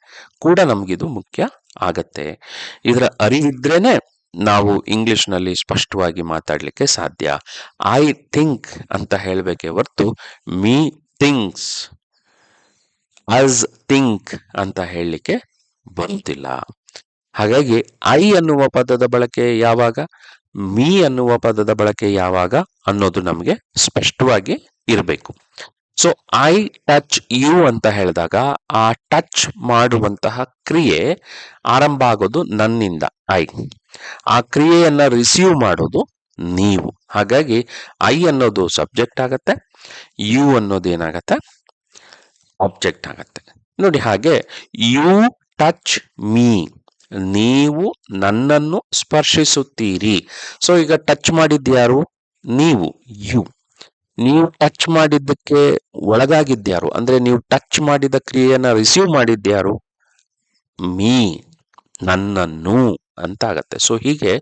ಕೂಡ ನಮ್ಗಿದು ಮುಖ್ಯ ಆಗತ್ತೆ. ಇದರ ಅರಿವಿದ್ರೇನೆ ನಾವು ಇಂಗ್ಲಿಷ್ ನಲ್ಲಿ ಸ್ಪಷ್ಟವಾಗಿ ಮಾತಾಡ್ಲಿಕ್ಕೆ ಸಾಧ್ಯ. ಐ ಥಿಂಕ್ ಅಂತ ಹೇಳಬೇಕೆ ಹೊರತು ಮೀ ಥಿಂಕ್ಸ್, ಅಸ್ ಥಿಂಕ್ ಅಂತ ಹೇಳಲಿಕ್ಕೆ ಬರುತ್ತಿಲ್ಲ. ಹಾಗಾಗಿ ಐ ಅನ್ನುವ ಪದದ ಬಳಕೆ ಯಾವಾಗ, ಮೀ ಅನ್ನುವ ಪದದ ಬಳಕೆ ಯಾವಾಗ ಅನ್ನೋದು ನಮಗೆ ಸ್ಪಷ್ಟವಾಗಿ ಇರಬೇಕು. ಸೊ ಐ ಟಚ್ ಯು ಅಂತ ಹೇಳಿದಾಗ ಆ ಟಚ್ ಮಾಡುವಂತಹ ಕ್ರಿಯೆ ಆರಂಭ ಆಗೋದು ನನ್ನಿಂದ, ಐ. ಆ ಕ್ರಿಯೆಯನ್ನ ರಿಸೀವ್ ಮಾಡೋದು ನೀವು. ಹಾಗಾಗಿ ಐ ಅನ್ನೋದು ಸಬ್ಜೆಕ್ಟ್ ಆಗತ್ತೆ, ಯು ಅನ್ನೋದು ಏನಾಗತ್ತೆ? ಆಬ್ಜೆಕ್ಟ್ ಆಗತ್ತೆ. ನೋಡಿ, ಹಾಗೆ ಯು ಟಚ್ ಮೀ, ನೀವು ನನ್ನನ್ನು ಸ್ಪರ್ಶಿಸುತ್ತೀರಿ. ಸೊ ಈಗ ಟಚ್ ಮಾಡಿದ್ಯಾರು? ನೀವು, ಯು. ನೀವು ಟಚ್ ಮಾಡಿದ್ದಕ್ಕೆ ಒಳಗಾಗಿದ್ಯಾರು? ಅಂದ್ರೆ ನೀವು ಟಚ್ ಮಾಡಿದ ಕ್ರಿಯೆಯನ್ನ ರಿಸೀವ್ ಮಾಡಿದ್ಯಾರು? ಮೀ, ನನ್ನನ್ನು ಅಂತ ಆಗತ್ತೆ. ಸೊ ಹೀಗೆ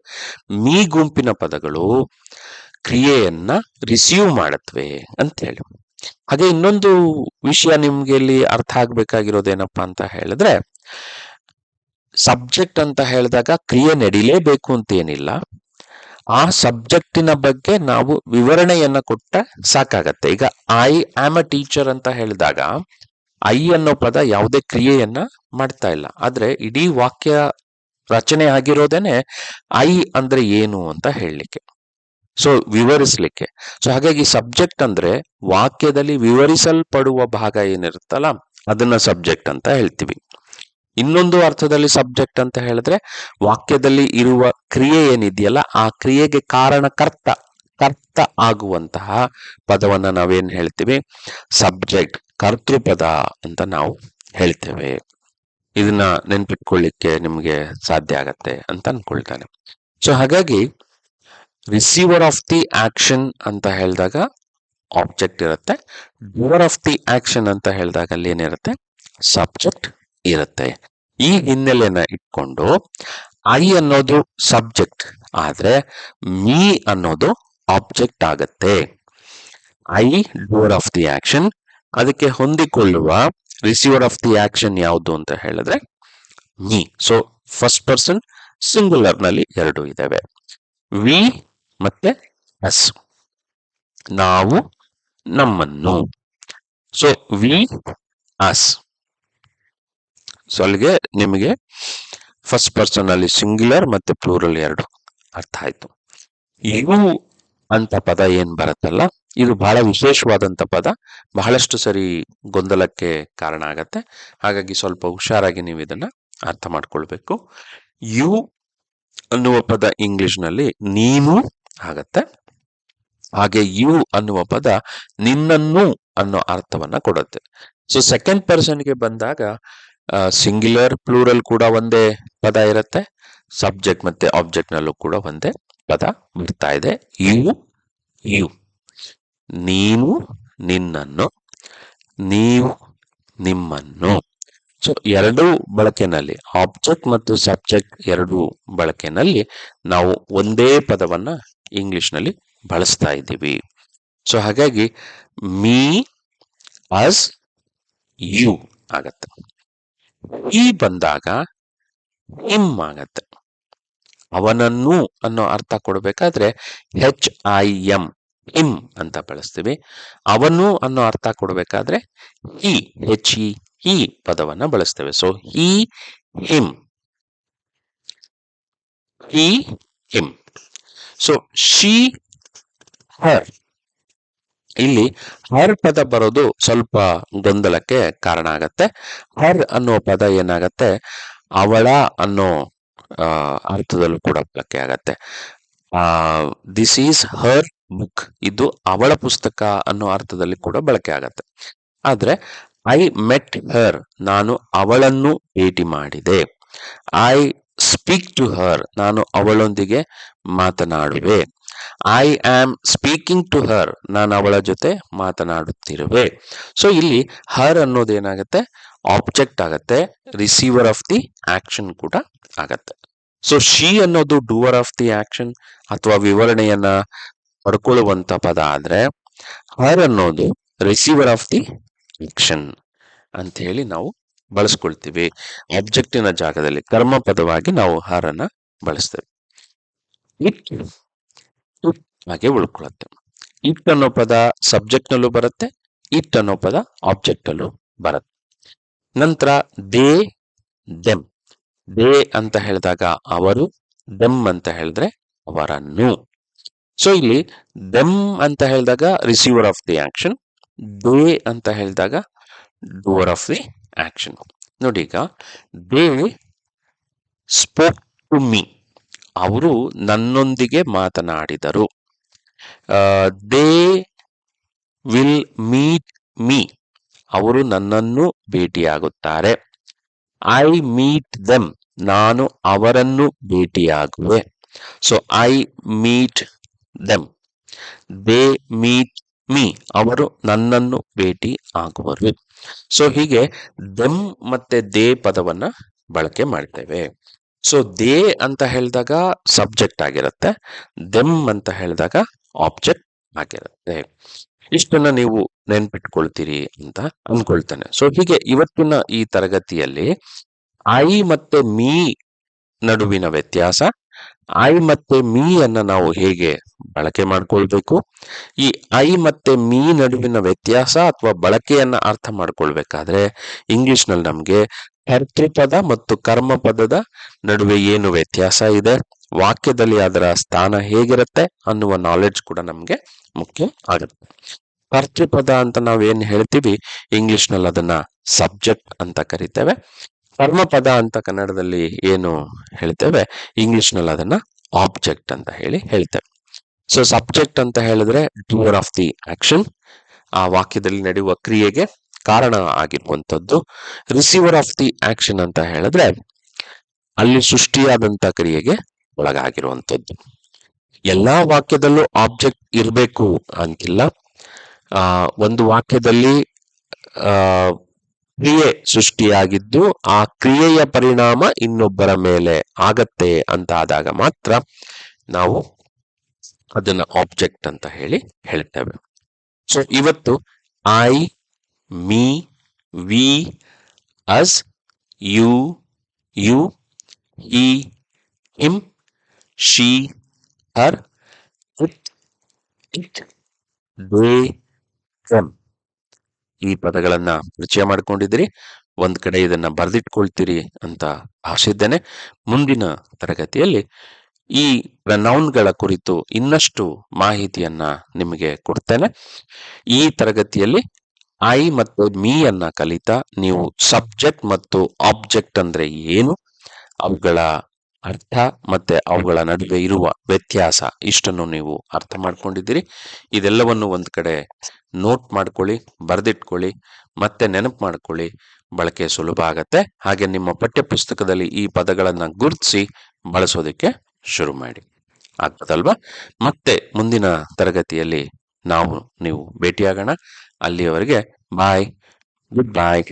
ಮೀ ಗುಂಪಿನ ಪದಗಳು ಕ್ರಿಯೆಯನ್ನ ರಿಸೀವ್ ಮಾಡತ್ವೆ ಅಂತ ಹೇಳಿ. ಹಾಗೆ ಇನ್ನೊಂದು ವಿಷಯ ನಿಮ್ಗೆ ಇಲ್ಲಿ ಅರ್ಥ ಆಗ್ಬೇಕಾಗಿರೋದೇನಪ್ಪಾ ಅಂತ ಹೇಳಿದ್ರೆ, ಸಬ್ಜೆಕ್ಟ್ ಅಂತ ಹೇಳಿದಾಗ ಕ್ರಿಯೆ ನಡಿಲೇಬೇಕು ಅಂತ ಏನಿಲ್ಲ. ಆ ಸಬ್ಜೆಕ್ಟಿನ ಬಗ್ಗೆ ನಾವು ವಿವರಣೆಯನ್ನ ಕೊಟ್ಟ ಸಾಕಾಗತ್ತೆ. ಈಗ ಐ ಆಮ್ ಅ ಟೀಚರ್ ಅಂತ ಹೇಳಿದಾಗ ಐ ಅನ್ನೋ ಪದ ಯಾವುದೇ ಕ್ರಿಯೆಯನ್ನ ಮಾಡ್ತಾ ಇಲ್ಲ, ಆದ್ರೆ ಇಡೀ ವಾಕ್ಯ ರಚನೆ ಆಗಿರೋದೇನೆ ಐ ಅಂದ್ರೆ ಏನು ಅಂತ ಹೇಳಲಿಕ್ಕೆ, ಸೊ ವಿವರಿಸ್ಲಿಕ್ಕೆ. ಸೊ ಹಾಗಾಗಿ ಸಬ್ಜೆಕ್ಟ್ ಅಂದ್ರೆ ವಾಕ್ಯದಲ್ಲಿ ವಿವರಿಸಲ್ಪಡುವ ಭಾಗ ಏನಿರುತ್ತಲ್ಲ, ಅದನ್ನ ಸಬ್ಜೆಕ್ಟ್ ಅಂತ ಹೇಳ್ತೀವಿ. ಇನ್ನೊಂದು ಅರ್ಥದಲ್ಲಿ ಸಬ್ಜೆಕ್ಟ್ ಅಂತ ಹೇಳಿದ್ರೆ ವಾಕ್ಯದಲ್ಲಿ ಇರುವ ಕ್ರಿಯೆ ಏನಿದೆಯಲ್ಲ, ಆ ಕ್ರಿಯೆಗೆ ಕಾರಣಕರ್ತ ಆಗುವಂತಹ ಪದವನ್ನ ನಾವೇನ್ ಹೇಳ್ತೀವಿ? ಸಬ್ಜೆಕ್ಟ್. ಕರ್ತೃಪದ ಅಂತ ನಾವು ಹೇಳ್ತೇವೆ. ಇದನ್ನ ನೆನ್ಪಿಟ್ಕೊಳ್ಳಿಕ್ಕೆ ನಿಮ್ಗೆ ಸಾಧ್ಯ ಆಗತ್ತೆ ಅಂತ ಅನ್ಕೊಳ್ತಾನೆ. ಸೊ ಹಾಗಾಗಿ ರಿಸೀವರ್ ಆಫ್ ದಿ ಆಕ್ಷನ್ ಅಂತ ಹೇಳಿದಾಗ ಆಬ್ಜೆಕ್ಟ್ ಇರುತ್ತೆ, ಡೂವರ್ ಆಫ್ ದಿ ಆಕ್ಷನ್ ಅಂತ ಹೇಳಿದಾಗ ಅಲ್ಲಿ ಏನಿರುತ್ತೆ, ಸಬ್ಜೆಕ್ಟ್ ಇರುತ್ತೆ. ಈ ಹಿನ್ನೆಲೆಯನ್ನ ಇಟ್ಕೊಂಡು ಐ ಅನ್ನೋದು ಸಬ್ಜೆಕ್ಟ್ ಆದ್ರೆ ಮೀ ಅನ್ನೋದು ಆಬ್ಜೆಕ್ಟ್ ಆಗತ್ತೆ. I doer of the action, ಅದಕ್ಕೆ ಹೊಂದಿಕೊಳ್ಳುವ ರಿಸೀವರ್ ಆಫ್ ದಿ ಆಕ್ಷನ್ ಯಾವುದು ಅಂತ ಹೇಳಿದ್ರೆ me. So first person singular ನಲ್ಲಿ ಎರಡು ಇದಾವೆ, ವಿ ಮತ್ತೆ ಅಸ್, ನಾವು ನಮ್ಮನ್ನು. So we us. ಸೊ ಅಲ್ಲಿಗೆ ನಿಮಗೆ ಫಸ್ಟ್ ಪರ್ಸನ್ ಅಲ್ಲಿ ಸಿಂಗ್ಯುಲರ್ ಮತ್ತೆ ಪ್ಲೂರಲ್ ಎರಡು ಅರ್ಥ ಆಯ್ತು. ಯು ಅಂತ ಪದ ಏನ್ ಬರುತ್ತಲ್ಲ, ಇದು ಬಹಳ ವಿಶೇಷವಾದಂತ ಪದ, ಬಹಳಷ್ಟು ಸರಿ ಗೊಂದಲಕ್ಕೆ ಕಾರಣ ಆಗತ್ತೆ. ಹಾಗಾಗಿ ಸ್ವಲ್ಪ ಹುಷಾರಾಗಿ ನೀವು ಇದನ್ನ ಅರ್ಥ ಮಾಡ್ಕೊಳ್ಬೇಕು. ಯು ಅನ್ನುವ ಪದ ಇಂಗ್ಲಿಷ್ ನಲ್ಲಿ ನೀನು ಆಗತ್ತೆ. ಹಾಗೆ ಯು ಅನ್ನುವ ಪದ ನಿನ್ನನ್ನು ಅನ್ನೋ ಅರ್ಥವನ್ನ ಕೊಡುತ್ತೆ. ಸೊ ಸೆಕೆಂಡ್ ಪರ್ಸನ್ಗೆ ಬಂದಾಗ ಸಿಂಗ್ಯುಲರ್ ಪ್ಲೂರಲ್ ಕೂಡ ಒಂದೇ ಪದ ಇರುತ್ತೆ, ಸಬ್ಜೆಕ್ಟ್ ಮತ್ತೆ ಆಬ್ಜೆಕ್ಟ್ ನಲ್ಲೂ ಕೂಡ ಒಂದೇ ಪದ ಬರ್ತಾ ಇದೆ. ಯು ಯು, ನೀನು ನಿನ್ನನ್ನು, ನೀವು ನಿಮ್ಮನ್ನು. ಸೊ ಎರಡೂ ಬಳಕೆನಲ್ಲಿ, ಆಬ್ಜೆಕ್ಟ್ ಮತ್ತು ಸಬ್ಜೆಕ್ಟ್ ಎರಡೂ ಬಳಕೆನಲ್ಲಿ ನಾವು ಒಂದೇ ಪದವನ್ನ ಇಂಗ್ಲಿಷ್ ನಲ್ಲಿ ಬಳಸ್ತಾ ಇದ್ದೀವಿ. ಸೊ ಹಾಗಾಗಿ ಮೀ ಅಸ್ ಯು ಆಗತ್ತೆ. ಈ ಬಂದಾಗ ಹಿಮ್ ಆಗತ್ತೆ. ಅವನನ್ನು ಅನ್ನೋ ಅರ್ಥ ಕೊಡ್ಬೇಕಾದ್ರೆ HIM ಹಿಮ್ ಅಂತ ಬಳಸ್ತೀವಿ. ಅವನು ಅನ್ನೋ ಅರ್ಥ ಕೊಡ್ಬೇಕಾದ್ರೆ ಹಿ HE ಈ ಪದವನ್ನ ಬಳಸ್ತೇವೆ. So he him, he him. So she her. ಇಲ್ಲಿ ಹರ್ ಪದ ಬರೋದು ಸ್ವಲ್ಪ ಗೊಂದಲಕ್ಕೆ ಕಾರಣ ಆಗತ್ತೆ. ಹರ್ ಅನ್ನೋ ಪದ ಏನಾಗತ್ತೆ, ಅವಳ ಅನ್ನೋ ಅರ್ಥದಲ್ಲೂ ಕೂಡ ಬಳಕೆ ಆಗತ್ತೆ. ದಿಸ್ ಈಸ್ ಹರ್ ಬುಕ್, ಇದು ಅವಳ ಪುಸ್ತಕ ಅನ್ನೋ ಅರ್ಥದಲ್ಲಿ ಕೂಡ ಬಳಕೆ ಆಗತ್ತೆ. ಆದ್ರೆ ಐ ಮೆಟ್ ಹರ್, ನಾನು ಅವಳನ್ನು ಭೇಟಿ ಮಾಡಿದೆ. ಐ ಸ್ಪೀಕ್ ಟು ಹರ್, ನಾನು ಅವಳೊಂದಿಗೆ ಮಾತನಾಡುವೆ. I am speaking to her, ನಾನು ಅವಳ ಜೊತೆ ಮಾತನಾಡುತ್ತಿರುವೆ. ಸೊ ಇಲ್ಲಿ ಹರ್ ಅನ್ನೋದು ಏನಾಗುತ್ತೆ, ಆಬ್ಜೆಕ್ಟ್ ಆಗತ್ತೆ, ರಿಸೀವರ್ ಆಫ್ ದಿ ಆಕ್ಷನ್ ಕೂಡ ಆಗತ್ತೆ. ಸೊ ಶಿ ಅನ್ನೋದು ಡೂವರ್ ಆಫ್ ದಿ ಆಕ್ಷನ್ ಅಥವಾ ವಿವರಣೆಯನ್ನ ಪಡ್ಕೊಳ್ಳುವಂತ ಪದ ಆದ್ರೆ, ಹರ್ ಅನ್ನೋದು ರಿಸೀವರ್ ಆಫ್ ದಿ ಆಕ್ಷನ್ ಅಂತ ಹೇಳಿ ನಾವು ಬಳಸ್ಕೊಳ್ತೀವಿ. ಆಬ್ಜೆಕ್ಟಿನ ಜಾಗದಲ್ಲಿ ಕರ್ಮ ಪದವಾಗಿ ನಾವು ಹರನ್ನ ಬಳಸ್ತೇವೆ. ಇಟ್ ಹಾಗೆ ಉಳ್ಕೊಳ್ಳುತ್ತೆ. ಇಟ್ ಅನ್ನೋ ಪದ ಸಬ್ಜೆಕ್ಟ್ ನಲ್ಲೂ ಬರುತ್ತೆ, ಇಟ್ ಅನ್ನೋ ಪದ ಆಬ್ಜೆಕ್ಟ್ ಅಲ್ಲೂ ಬರುತ್ತೆ. ನಂತರ ದೇ ದೆಮ್. ದೇ ಅಂತ ಹೇಳಿದಾಗ ಅವರು, ದೆಮ್ ಅಂತ ಹೇಳಿದ್ರೆ ಅವರನ್ನು. ಸೊ ಇಲ್ಲಿ ದೆಮ್ ಅಂತ ಹೇಳಿದಾಗ receiver of the action, they ಅಂತ ಹೇಳಿದಾಗ ಡೂವರ್ ಆಫ್ ದಿ ಆಕ್ಷನ್. ನೋಡಿ, ಈಗ ದೇ ಸ್ಪೋಕ್ ಟು ಮೀ, ಅವರು ನನ್ನೊಂದಿಗೆ ಮಾತನಾಡಿದರು. ದೇ ವಿಲ್ ಮೀಟ್ ಮೀ, ಅವರು ನನ್ನನ್ನು ಭೇಟಿಯಾಗುತ್ತಾರೆ. ಐ ಮೀಟ್ ದೆಮ್, ನಾನು ಅವರನ್ನು ಭೇಟಿಯಾಗುವೆ. So I meet them. They meet me, ಅವರು ನನ್ನನ್ನು ಭೇಟಿ ಆಗುವರು. ಸೊ ಹೀಗೆ ದೆಮ್ ಮತ್ತೆ ದೇ ಪದವನ್ನ ಬಳಕೆ ಮಾಡ್ತೇವೆ. ಸೊ ದೇ ಅಂತ ಹೇಳಿದಾಗ ಸಬ್ಜೆಕ್ಟ್ ಆಗಿರುತ್ತೆ, ದೆಮ್ ಅಂತ ಹೇಳಿದಾಗ ಆಬ್ಜೆಕ್ಟ್ ಆಗಿರುತ್ತೆ. ಇಷ್ಟನ್ನ ನೀವು ನೆನ್ಪಿಟ್ಕೊಳ್ತೀರಿ ಅಂತ ಅನ್ಕೊಳ್ತೇನೆ. ಸೊ ಹೀಗೆ ಇವತ್ತಿನ ಈ ತರಗತಿಯಲ್ಲಿ ಐ ಮತ್ತೆ ಮೀ ನಡುವಿನ ವ್ಯತ್ಯಾಸ, ಐ ಮತ್ತೆ ಮೀ ಅನ್ನ ನಾವು ಹೇಗೆ ಬಳಕೆ ಮಾಡ್ಕೊಳ್ಬೇಕು, ಈ ಐ ಮತ್ತೆ ಮೀ ನಡುವಿನ ವ್ಯತ್ಯಾಸ ಅಥವಾ ಬಳಕೆಯನ್ನ ಅರ್ಥ ಮಾಡ್ಕೊಳ್ಬೇಕಾದ್ರೆ ಇಂಗ್ಲಿಷ್ ನಲ್ಲಿ ನಮ್ಗೆ ಕರ್ತೃಪದ ಮತ್ತು ಕರ್ಮ ಪದದ ನಡುವೆ ಏನು ವ್ಯತ್ಯಾಸ ಇದೆ, ವಾಕ್ಯದಲ್ಲಿ ಅದರ ಸ್ಥಾನ ಹೇಗಿರುತ್ತೆ ಅನ್ನುವ ನಾಲೆಡ್ಜ್ ಕೂಡ ನಮ್ಗೆ ಮುಖ್ಯ ಆಗುತ್ತೆ. ಕರ್ತೃಪದ ಅಂತ ನಾವ್ ಏನ್ ಹೇಳ್ತೀವಿ, ಇಂಗ್ಲಿಷ್ ನಲ್ಲಿ ಅದನ್ನ ಸಬ್ಜೆಕ್ಟ್ ಅಂತ ಕರಿತೇವೆ. ಕರ್ಮಪದ ಅಂತ ಕನ್ನಡದಲ್ಲಿ ಏನು ಹೇಳ್ತೇವೆ, ಇಂಗ್ಲಿಷ್ ನಲ್ಲಿ ಅದನ್ನ ಆಬ್ಜೆಕ್ಟ್ ಅಂತ ಹೇಳ್ತೇವೆ. ಸೊ ಸಬ್ಜೆಕ್ಟ್ ಅಂತ ಹೇಳಿದ್ರೆ ಡೂವರ್ ಆಫ್ ದಿ ಆಕ್ಷನ್, ಆ ವಾಕ್ಯದಲ್ಲಿ ನಡೆಯುವ ಕ್ರಿಯೆಗೆ ಕಾರಣ ಆಗಿರುವಂಥದ್ದು. ರಿಸೀವರ್ ಆಫ್ ದಿ ಆಕ್ಷನ್ ಅಂತ ಹೇಳಿದ್ರೆ ಅಲ್ಲಿ ಸೃಷ್ಟಿಯಾದಂತ ಕ್ರಿಯೆಗೆ ಒಳಗಾಗಿರುವಂಥದ್ದು. ಎಲ್ಲಾ ವಾಕ್ಯದಲ್ಲೂ ಆಬ್ಜೆಕ್ಟ್ ಇರಬೇಕು ಅಂತಿಲ್ಲ. ಒಂದು ವಾಕ್ಯದಲ್ಲಿ ಆ ಕ್ರಿಯೆ ಸೃಷ್ಟಿಯಾಗಿದ್ದು ಆ ಕ್ರಿಯೆಯ ಪರಿಣಾಮ ಇನ್ನೊಬ್ಬರ ಮೇಲೆ ಆಗತ್ತೆ ಅಂತ ಆದಾಗ ಮಾತ್ರ ನಾವು ಅದನ್ನ ಆಬ್ಜೆಕ್ಟ್ ಅಂತ ಹೇಳ್ತೇವೆ. ಸೊ ಇವತ್ತು I, me, we, us, you, he, him, she, her, it, they, them ಈ ಪದಗಳನ್ನ ಪರಿಚಯ ಮಾಡ್ಕೊಂಡಿದ್ದೀರಿ. ಒಂದ್ ಕಡೆ ಇದನ್ನ ಬರೆದಿಟ್ಕೊಳ್ತೀರಿ ಅಂತ ಆಶಿದ್ದೇನೆ. ಮುಂದಿನ ತರಗತಿಯಲ್ಲಿ ಈ ಪ್ರನೌನ್ಗಳ ಕುರಿತು ಇನ್ನಷ್ಟು ಮಾಹಿತಿಯನ್ನ ನಿಮಗೆ ಕೊಡ್ತೇನೆ. ಈ ತರಗತಿಯಲ್ಲಿ ಐ ಮತ್ತು ಮೀ ಅನ್ನ ಕಲಿತಾ ನೀವು ಸಬ್ಜೆಕ್ಟ್ ಮತ್ತು ಆಬ್ಜೆಕ್ಟ್ ಅಂದ್ರೆ ಏನು, ಅವುಗಳ ಅರ್ಥ ಮತ್ತೆ ಅವುಗಳ ನಡುವೆ ಇರುವ ವ್ಯತ್ಯಾಸ ಇಷ್ಟನ್ನು ನೀವು ಅರ್ಥ ಮಾಡ್ಕೊಂಡಿದ್ದೀರಿ. ಇದೆಲ್ಲವನ್ನು ಒಂದ್ ಕಡೆ ನೋಟ್ ಮಾಡ್ಕೊಳ್ಳಿ, ಬರೆದಿಟ್ಕೊಳ್ಳಿ, ಮತ್ತೆ ನೆನಪು ಮಾಡ್ಕೊಳ್ಳಿ. ಬಳಕೆ ಸುಲಭ ಆಗತ್ತೆ. ಹಾಗೆ ನಿಮ್ಮ ಪಠ್ಯ ಪುಸ್ತಕದಲ್ಲಿ ಈ ಪದಗಳನ್ನ ಗುರುತಿಸಿ ಬಳಸೋದಕ್ಕೆ ಶುರು ಮಾಡಿ. ಆಗ್ತದಲ್ವಾ? ಮತ್ತೆ ಮುಂದಿನ ತರಗತಿಯಲ್ಲಿ ನೀವು ಭೇಟಿಯಾಗೋಣ. ಅಲ್ಲಿಯವರೆಗೆ ಬಾಯ್, ಗುಡ್ ಬಾಯ್.